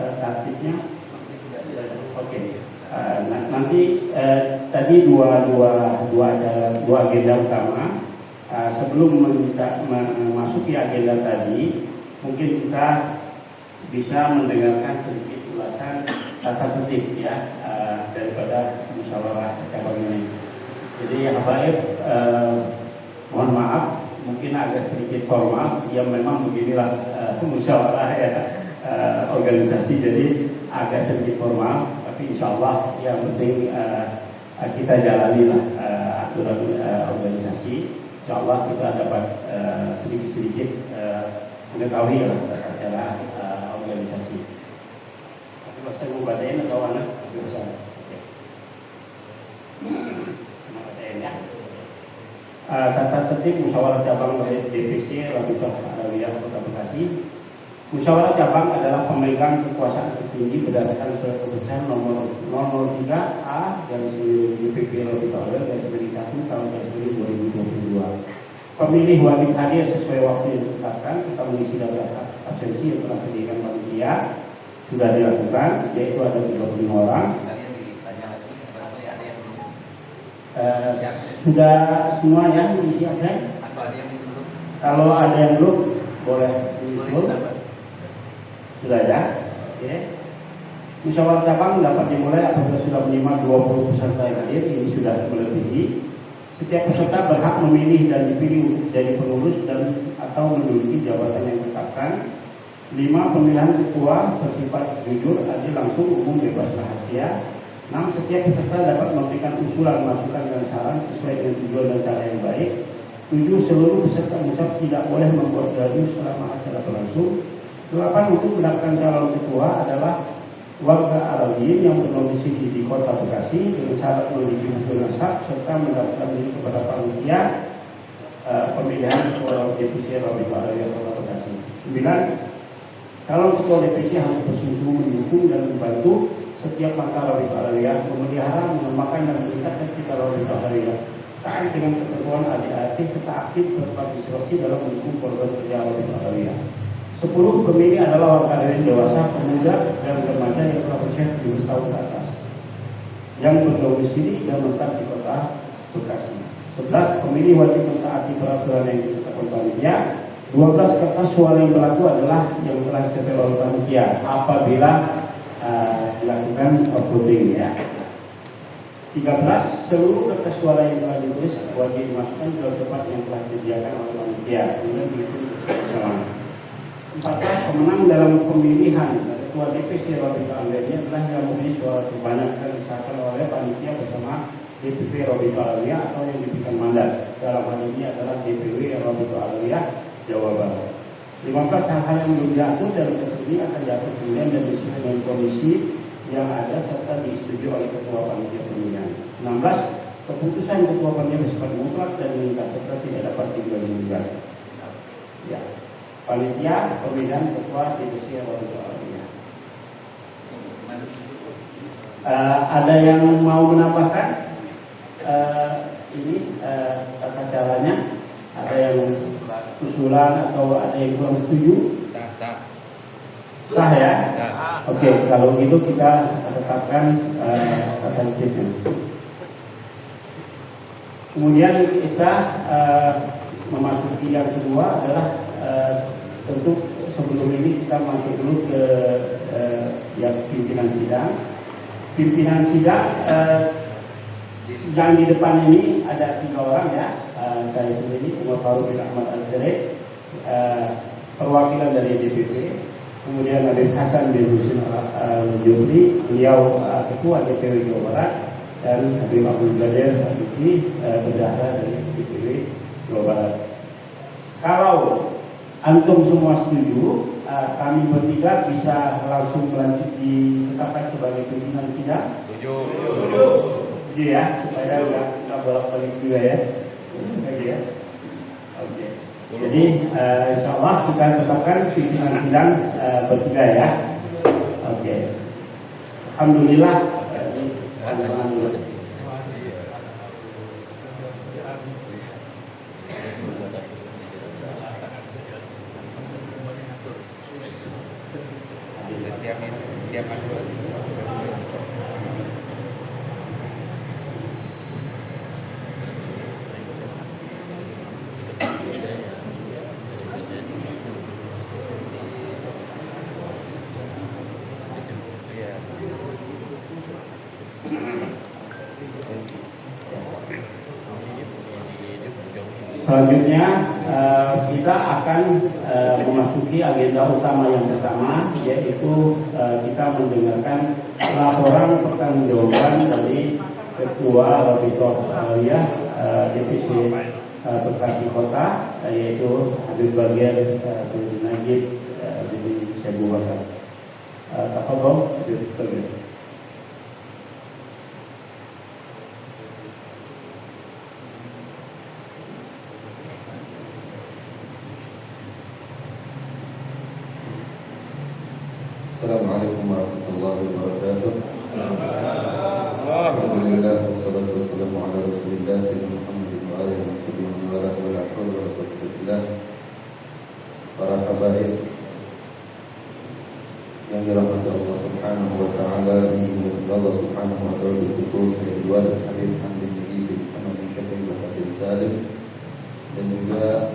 tartibnya. Nanti tadi dua agenda utama. Sebelum memasuki agenda tadi, mungkin kita bisa mendengarkan sedikit ulasan tata tertib ya daripada musyawarah cabang ini. Jadi habaib, mohon maaf mungkin agak sedikit formal, ya memang beginilah musyawarah ya organisasi, jadi agak sedikit formal, tapi insyaallah yang penting kita jalanilah aturan organisasi. Insyaallah kita dapat sedikit-sedikit mengetahui lah tata cara organisasi. Tapi saya mau bacain atau anak bisa? Ya. Tata tertib musyawarah cabang DPC Rabithah Alawiyah Kota Bekasi. Musyawarah cabang adalah pemegang kekuasaan tertinggi berdasarkan surat keputusan nomor 003A dan DPP Rabithah Alawiyah garis miring 1 tahun 2022. Pemilih wajib hadir sesuai waktu yang ditetapkan serta mengisi daftar absensi yang telah disediakan panitia sudah dilakukan, yaitu ada 35 orang. Sudah semua ya mengisi absen? Kalau ada yang belum boleh disebut. Sudah ya. Oke. Musyawarah cabang dapat dimulai apabila sudah menerima 20 peserta yang hadir. Ini sudah melebihi. Setiap peserta berhak memilih dan dipilih untuk jadi pengurus dan atau menduduki jabatan yang ditetapkan. 5. Pemilihan ketua bersifat jujur, adil, langsung, umum, bebas rahasia. 6. Setiap peserta dapat memberikan usulan, masukan dan saran sesuai dengan tujuan dan cara yang baik. 7. Seluruh peserta musyawarah tidak boleh membuat gaduh selama acara berlangsung. 8. Untuk mendapatkan calon ketua adalah warga Alawiyin yang berdomisili di Kota Bekasi dengan syarat memiliki buku nasab serta mendaftar diri kepada panitia pemilihan ketua DPC Rabithah Alawiyah Kota Bekasi. 9. Calon ketua DPC harus bersungguh mendukung dan membantu setiap langkah Rabithah Alawiyah, memelihara, mengembangkan dan meningkatkan citra Rabithah Alawiyah, taat dengan ketentuan ADART serta aktif berpartisipasi dalam mendukung program kerja Rabithah Alawiyah. 10. Pemilih adalah warga Alawiyin dewasa, pemuda dan remaja yang telah berusia 17 tahun ke atas yang berdomisili dan menetap di Kota Bekasi. 11. Pemilih wajib mentaati peraturan yang ditetapkan panitia. 12. Kertas suara yang berlaku adalah yang telah disetel oleh panitia apabila dilakukan voting ya. 13. Seluruh kertas suara yang telah ditulis wajib dimasukkan ke tempat yang telah disediakan oleh panitia. Kemudian dihitung bersama-sama. 14. Pemenang dalam pemilihan ketua DPC Rabithah Alawiyah adalah yang memilih suara terbanyak dan disahkan oleh panitia bersama DPP Rabithah Alawiyah atau yang diberikan mandat. Dalam hal ini adalah DPW Rabithah Alawiyah Jawa Barat. 15. Hal-hal yang belum diatur dalam ketentuan ini akan diatur kemudian dan disesuaikan dengan komisi yang ada serta disetujui oleh ketua panitia pemilihan. 16. Keputusan ketua panitia bersifat mutlak dan mengikat serta tidak dapat diganggu-gugat. Ya. panitia pemilihan ketua divisi Rabitatul Alawiyah. Ada yang mau menambahkan tata caranya? Ada yang usulan atau ada yang kurang setuju? Sah ya? Oke, kalau gitu kita tetapkan tata tertibnya. Kemudian kita memasuki yang kedua adalah tentu sebelum ini kita masuk dulu ke yang pimpinan sidang. Pimpinan sidang yang di depan ini ada 3 orang ya. Saya sendiri Umar Faruq bin Ahmad Al-Zirek, perwakilan dari DPP. Kemudian Habib Hasan bin Husin Al-Jufri, beliau ketua DPW Jawa Barat, dan Habib Abdul Qadir Al-Jufri, bendahara dari DPW Jawa Barat. Kalau antum semua setuju, kami bertiga bisa langsung melanjut ditetapkan sebagai pimpinan sidang. Setuju ya, supaya nggak bolak-balik juga ya. Oke ya. Oke. Jadi insya Allah kita tetapkan pimpinan sidang bertiga ya. Oke. Alhamdulillah. Selanjutnya kita akan memasuki agenda utama yang pertama, yaitu kita mendengarkan laporan pertanggungjawaban dari Ketua Rabitatul Alawiyah Divisi Bekasi Kota, yaitu Habib Bagir bin Najib bin Syekh Bakar. Tafadhol Habib Bagir. Assalamualaikum warahmatullahi wabarakatuh. Alhamdulillah wassalatu wassalamu ala Rasulillah sayyidina Muhammadin wa alihi wasallam wa la haula wa la quwwata illa billah. Para habaib yang dirahmati Allah Subhanahu wa taala, ini Allah Subhanahu wa taala khusus Ridwan Habib Hamid bin Muhammad bin Syekh Bakar bin Salim, dan juga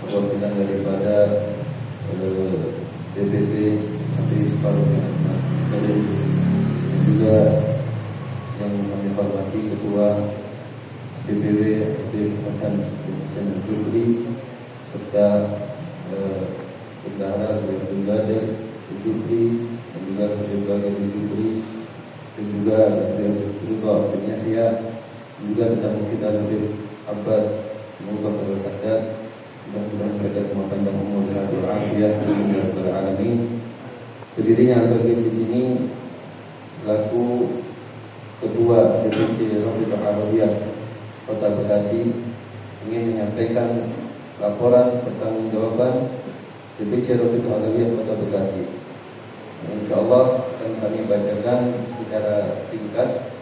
perwakilan daripada DPP Habib Faruq bin Ahmad, dan juga yang kami hormati Ketua DPW Habib Hasan bin Husin Al-Jufri, serta Bendahara Habib Qadir Al-Jufri, dan juga Habib Qadir Al-Jufri, dan juga Habib Ridha bin Yahya, dan juga tetamu kita Habib Abbas Muhammad Al-Haddad. Mudah-mudahan mereka semua panjang umur, sehat walafiat, amin ya rabbal alamin. Berdirinya Al-Bagir di sini selaku Ketua DPC Rabitatul Alawiyah Kota Bekasi ingin menyampaikan laporan pertanggungjawaban DPC Rabitatul Alawiyah Kota Bekasi. Insyaallah akan kami bacakan secara singkat.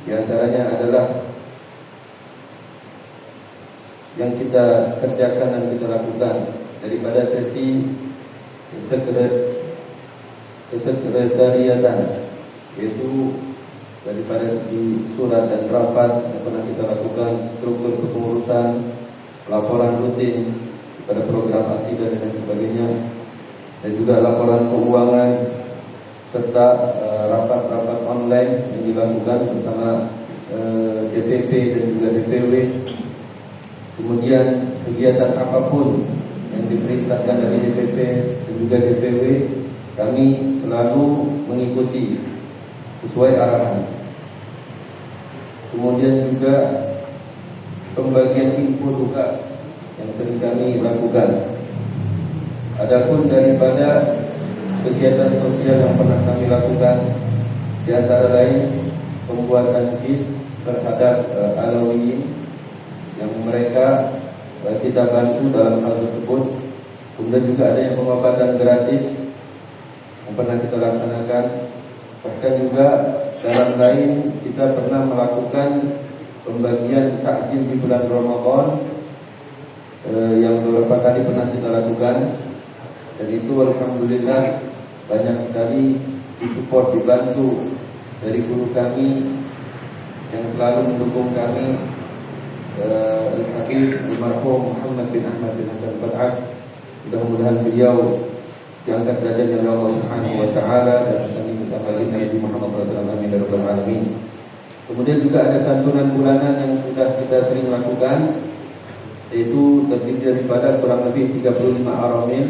Di antaranya adalah yang kita kerjakan dan kita lakukan daripada sesi kesekretariatan, yaitu daripada segi surat dan rapat yang pernah kita lakukan, struktur kepengurusan, laporan rutin pada program ASIDA dan sebagainya, dan juga laporan keuangan serta rapat-rapat online yang dilakukan bersama DPP dan juga DPW. Kemudian kegiatan apapun yang diperintahkan dari DPP dan juga DPW, kami selalu mengikuti sesuai arahan. Kemudian juga pembagian info juga yang sering kami lakukan. Adapun daripada kegiatan sosial yang pernah kami lakukan, di antara lain pembuatan KIS terhadap Alawiyin yang mereka kita bantu dalam hal tersebut. Kemudian juga ada yang pengobatan gratis yang pernah kita laksanakan. Bahkan juga dalam lain kita pernah melakukan pembagian takjil di bulan Ramadan yang beberapa kali pernah kita lakukan, dan itu alhamdulillah banyak sekali disupport, dibantu dari guru kami yang selalu mendukung kami, Al-Habib Almarhum Muhammad bin Ahmad bin Hasan Fat'ad. Mudah-mudahan beliau diangkat derajatnya oleh Allah Subhanahu wa taala dan bersama Nabi Muhammad SAW. Amin ya rabbal alamin. Kemudian juga ada santunan bulanan yang sudah kita sering lakukan, yaitu terdiri daripada kurang lebih 35 aramil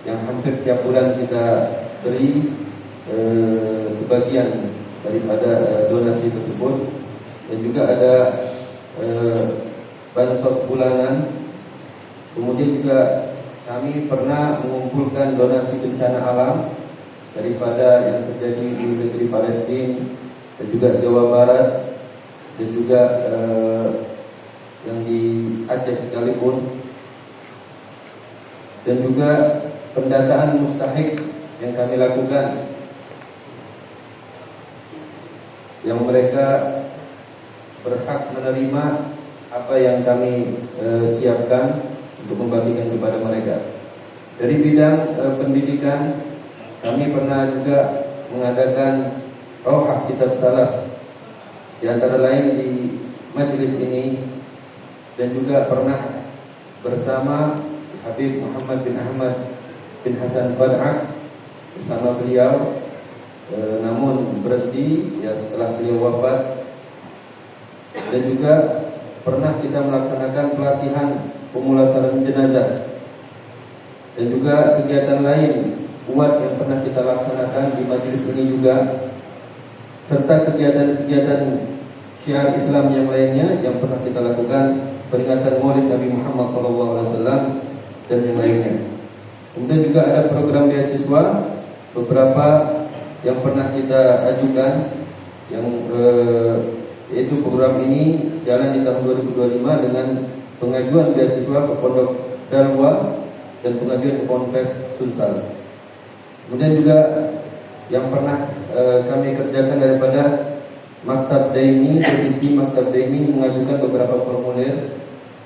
yang hampir tiap bulan kita beri sebagian daripada donasi tersebut. Dan juga ada bansos bulanan. Kemudian juga kami pernah mengumpulkan donasi bencana alam daripada yang terjadi di negeri Palestina dan juga Jawa Barat dan juga yang di Aceh sekalipun, dan juga pendataan mustahik yang kami lakukan, yang mereka berhak menerima apa yang kami siapkan untuk membagikan kepada mereka. Dari bidang pendidikan, kami pernah juga mengadakan Rawhah Kitab Salaf, di antara lain di majelis ini, dan juga pernah bersama Habib Muhammad bin Ahmad bin Hasan Fat'ad bersama beliau, namun berhenti ya setelah beliau wafat. Dan juga pernah kita melaksanakan pelatihan pemulasaran jenazah, dan juga kegiatan lain buat yang pernah kita laksanakan di majelis ini juga, serta kegiatan-kegiatan syiar Islam yang lainnya yang pernah kita lakukan, peringatan Maulid Nabi Muhammad SAW dan yang lainnya. Kemudian juga ada program beasiswa beberapa yang pernah kita ajukan, yang yaitu program ini jalan di tahun 2025 dengan pengajuan beasiswa ke Pondok Dalwa dan pengajuan ke Ponpes Sunsal. Kemudian juga yang pernah kami kerjakan daripada Maktab Daimi, divisi Maktab Daimi mengajukan beberapa formulir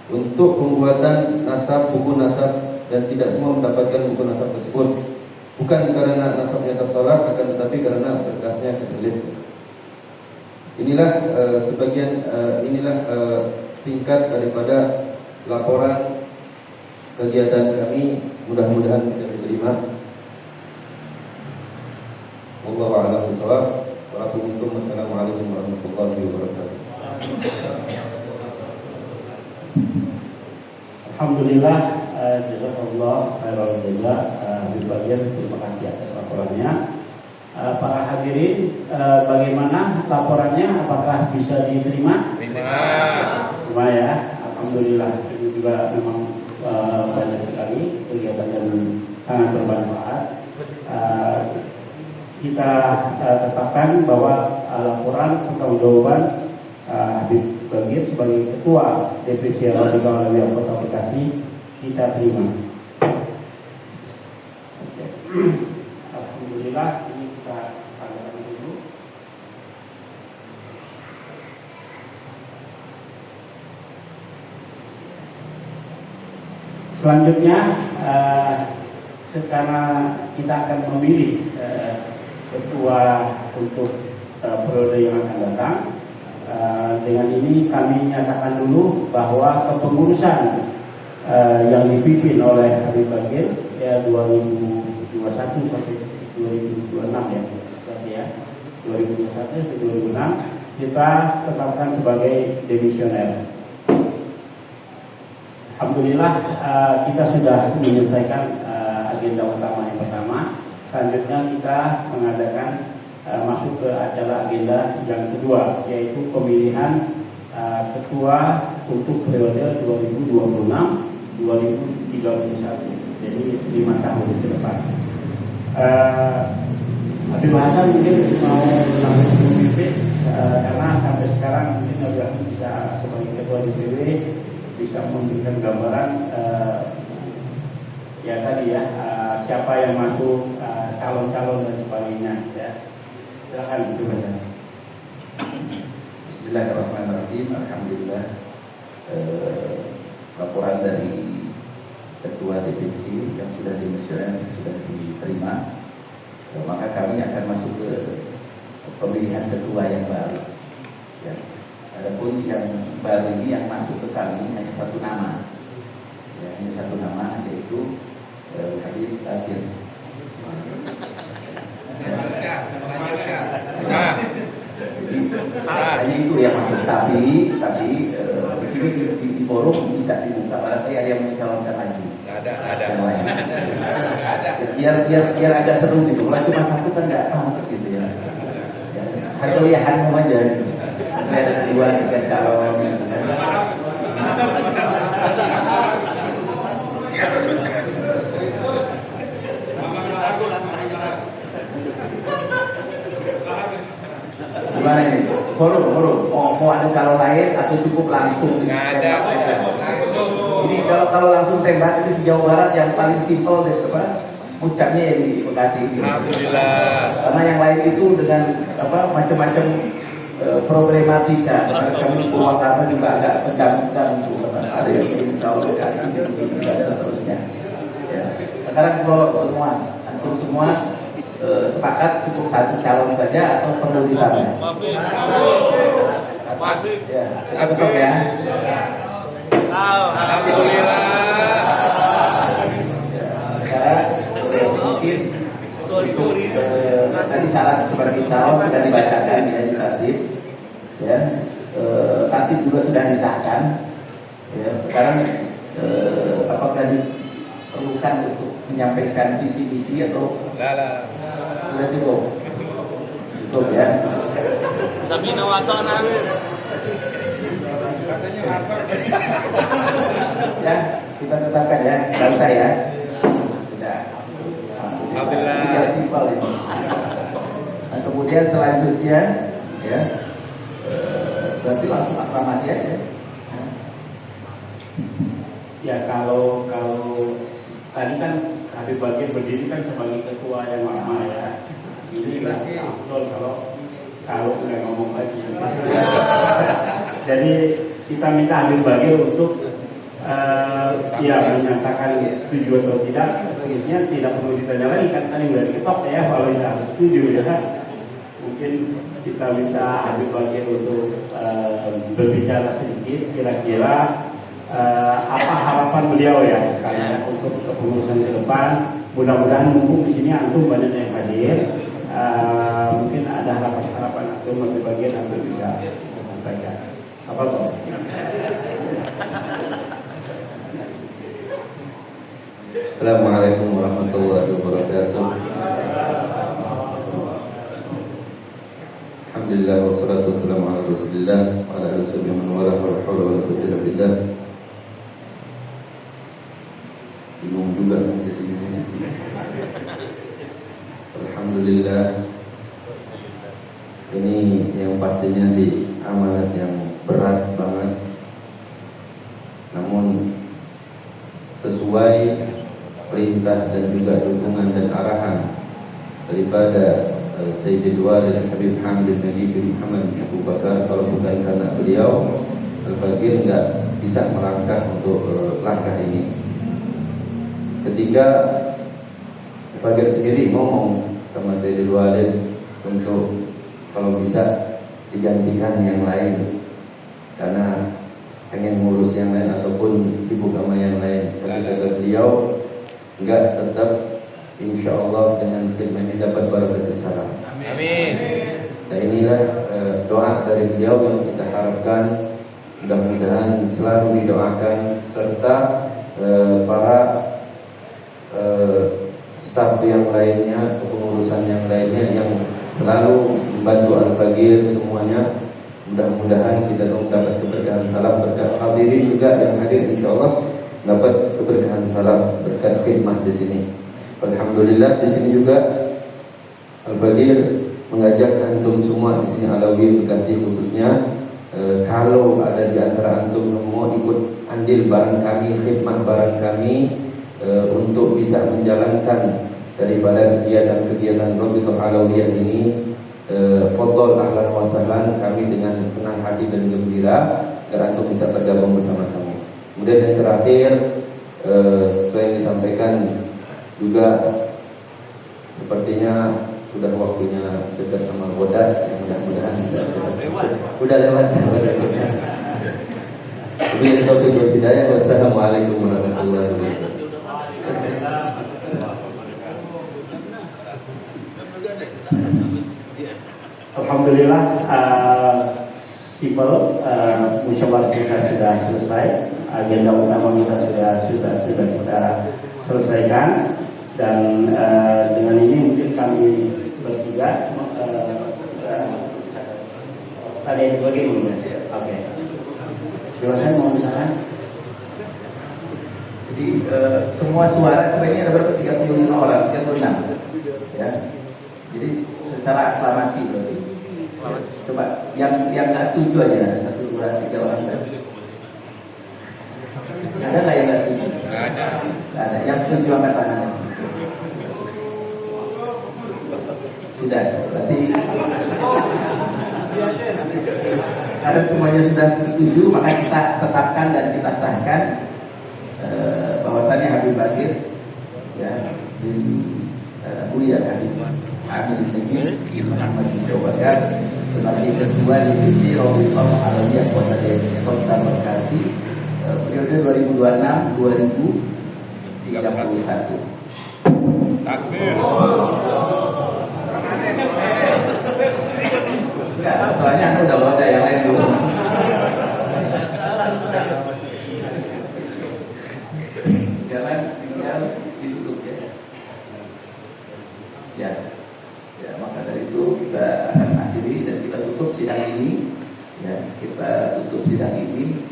untuk pembuatan nasab, buku nasab, dan tidak semua mendapatkan buku nasab tersebut, bukan karena nasabnya tertolak, akan tetapi karena berkasnya keselip. Inilah singkat daripada laporan kegiatan kami, mudah-mudahan bisa diterima. Wallahu a'lam bishawab. Wassalamualaikum warahmatullahi wabarakatuh. Alhamdulillah, jazakallah khairal jaza. Habib Bagir, terima kasih atas laporannya. Para hadirin, bagaimana laporannya? Apakah bisa diterima? Terima ya. Alhamdulillah, ini juga memang banyak sekali kegiatan yang sangat bermanfaat. Kita tetapkan bahwa laporan pertanggungjawaban Habib Bagir sebagai Ketua DPC Radikal Alawiyah Kota Bekasi kita terima. Alhamdulillah, ini kita tanggapan dulu. Selanjutnya, sekarang kita akan memilih ketua untuk periode yang akan datang. Dengan ini kami nyatakan dulu bahwa kepengurusan yang dipimpin oleh Habib Bagir ya 2021 sampai 2026 ya, berarti ya 2021 sampai 2026 kita tetapkan sebagai demisioner. Alhamdulillah, kita sudah menyelesaikan agenda utama yang pertama. Selanjutnya kita mengadakan masuk ke acara agenda yang kedua, yaitu pemilihan ketua untuk periode 2026-2031, jadi 5 tahun ke depan. Habib Hasan mungkin mau langsung memimpin, karena sampai sekarang mungkin Habib Hasan bisa sebagai ketua DPW bisa memberikan gambaran ya tadi ya siapa yang masuk, calon-calon dan sebagainya ya. Silakan itu baca. Bismillahirrahmanirrahim. Alhamdulillah, laporan dari Ketua DPC yang sudah sudah diterima. Maka kami akan masuk ke pemilihan ketua yang baru. Ya. Adapun yang baru ini yang masuk ke kami hanya satu nama, ya, hanya satu nama, yaitu Habib Bakir. Hanya itu yang masuk. Tapi di sini di forum bisa dibuka barangkali ada yang mencalonkan lagi. Ada. Yang lain. Biar agak seru gitu. Kalau cuma satu kan nggak pantas gitu ya. Harga lihatmu aja gitu. Ada 2-3 calon gitu kan. Gimana ini? Forum. Mau ada calon lain atau cukup langsung? Nggak ada. Ini kalau langsung tembak ini sejauh barat yang paling simpel deh, ucapnya ya di Bekasi ini. Alhamdulillah. Karena yang lain itu dengan macam-macam problematika. Kami Purwakarta juga agak tegang-tegang tuh. Ada yang ingin mencalonkan dan seterusnya. Ya. Sekarang follow semua, antum semua sepakat cukup satu calon saja atau perlu ditambah? Ya, kita ketok ya. Alhamdulillah. Ya, sekarang mungkin untuk tadi syarat sebagai calon sudah dibacakan ya di tatib, ya tatib juga sudah disahkan. Ya, sekarang apakah diperlukan untuk menyampaikan visi misi atau sudah cukup ya? Sabina wata'na. Ya, kita tetapkan ya, nggak usah ya. Sudah. Alhamdulillah. Biar simpel ini. Nah, kemudian selanjutnya, ya, berarti langsung aklamasi aja. Ya kalau tadi kan Habib Bakir berdiri kan sebagai ketua yang lama ya. Ini afdol kalau nggak ngomong lagi. Jadi kita minta Habib Bakir untuk ya menyatakan setuju atau tidak. Sebenarnya tidak perlu ditanya lagi kan tadi udah diketok ya kalau tidak harus setuju ya kan. Mungkin kita minta Habib Bakir untuk berbicara sedikit kira-kira apa harapan beliau ya karena untuk kepengurusan ke depan. Mudah-mudahan mumpung di sini antum banyak yang hadir. Mungkin ada harapan antum di bagian antum bisa sampaikan. Apa tuh? Assalamualaikum warahmatullahi wabarakatuh. Alhamdulillah wassalatu wassalamu ala Rasulillah wa ala alihi wasallam wa la haula wa la quwwata illa billah. Bingung juga menjadi ini. Alhamdulillah. Ini yang pastinya di amanat yang berat banget. Namun sesuai perintah dan juga dukungan dan arahan daripada Sayyidul Walid Habib Hamid Nabi bin Muhammad bin Abu Bakar. Kalau bukan karena beliau, Al-Fakir enggak bisa melangkah untuk langkah ini. Ketika Fakir sendiri ngomong sama Sayyidul Walid untuk kalau bisa digantikan yang lain karena pengen ngurus yang lain ataupun sibuk sama yang lain. Tapi kata beliau enggak, tetap insya Allah dengan khidmah ini dapat barakat salaf. Amin. Nah inilah doa dari beliau yang kita harapkan mudah-mudahan selalu didoakan serta para staf yang lainnya, kepengurusan yang lainnya yang selalu membantu Al-Fakir semuanya. Mudah-mudahan kita semua dapat keberkahan salaf, berkat hadirin juga yang hadir insyaallah dapat keberkahan salaf berkat khidmah di sini. Alhamdulillah di sini juga Al-Fakir mengajak antum semua di sini Alawi Bekasi khususnya kalau ada di antara antum semua ikut andil barang kami, khidmah barang kami untuk bisa menjalankan daripada kegiatan-kegiatan Rabitatul Alawiyah ini, fadhol ahlan wa sahlan, kami dengan senang hati dan gembira agar antum bisa bergabung bersama kami. Kemudian yang terakhir, sesuai yang disampaikan juga, sepertinya sudah waktunya dekat sama Bodat, yang mudah-mudahan bisa cepat. Udah lewat. Wabillahi taufiq wal hidayah. Wassalamualaikum warahmatullahi wabarakatuh. Alhamdulillah, simpel, musyawarah kita sudah selesai, agenda utama kita sudah kita selesaikan, dan dengan ini mungkin kami bertiga ada yang bagaimana? Oke. Jelasan mau misalkan? Jadi semua suara coba ini ada berapa? 35 orang, 36 ya. Jadi secara aklamasi berarti. Coba yang nggak setuju aja, 1, 2, 3 orang. Ada nggak yang nggak setuju? Nggak ada. Yang setuju angkat tangan. Sudah, berarti karena semuanya sudah setuju, maka kita tetapkan dan kita sahkan bahwasannya Habib Bakir ya bin Buya Habib Negeri Muhammad bin Bakar sebagai ketua divisi Rabitatul Alawiyah Kota Bekasi periode 2026-2031. Takbir. Enggak, soalnya udah ada yang lain dulu. Sekarang tinggal ditutup ya. Ya, maka dari itu kita akan akhiri dan kita tutup sidang ini. Ya, kita tutup sidang ini.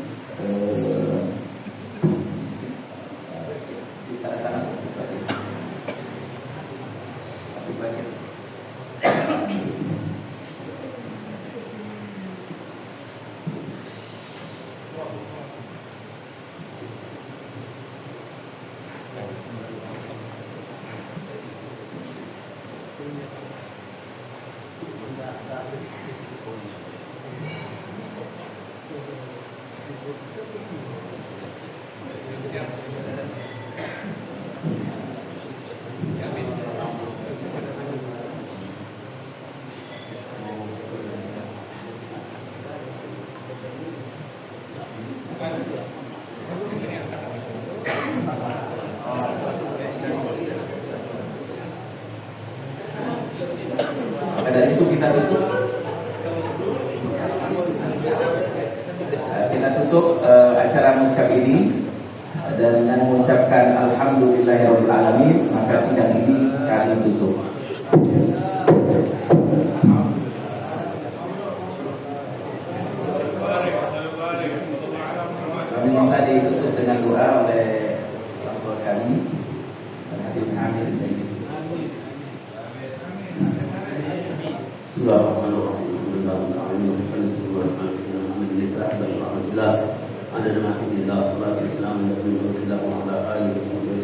Maka dari itu kita tutup. Kita tutup acara mengucap ini dan dengan mengucapkan Alhamdulillahirabbil alamin, maka sidang ini kami tutup. Kami minta ditutup dengan doa oleh orang tua kami Habib Hamid. Bismillahirrahmanirrahim. Alhamdulillahirabbil alamin. Wassalatu wassalamu ala sayyidina Muhammad bin Abdillah adada ma fi billah salatu wassalamu ala rasulillah wa ala alihi wa sahbihi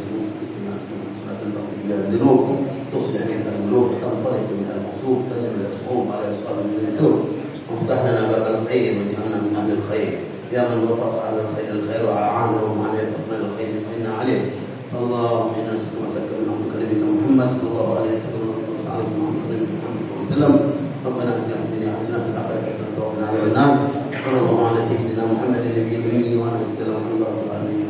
salatan taghfir biha dhunub tuslih biha al-qulub wa tanfariq biha al-qusub tanzil al-su'ub ala ashabi al-nusur وافتح لنا باب الخير واجعلنا من اهل الخير يا من وفق على الخير الخير وأعانهم عليه فضل الخير وإنا عليه اللهم إنا نسألك وسألك من عبدك نبيك محمد صلى الله عليه وسلم وسألك من عبدك نبيك محمد صلى الله عليه وسلم ربنا آتنا في الدنيا حسنة في الآخرة حسنة وقنا عذاب النار صلى الله على سيدنا محمد النبي الأمي وعلى آله وسلم الحمد لله رب العالمين.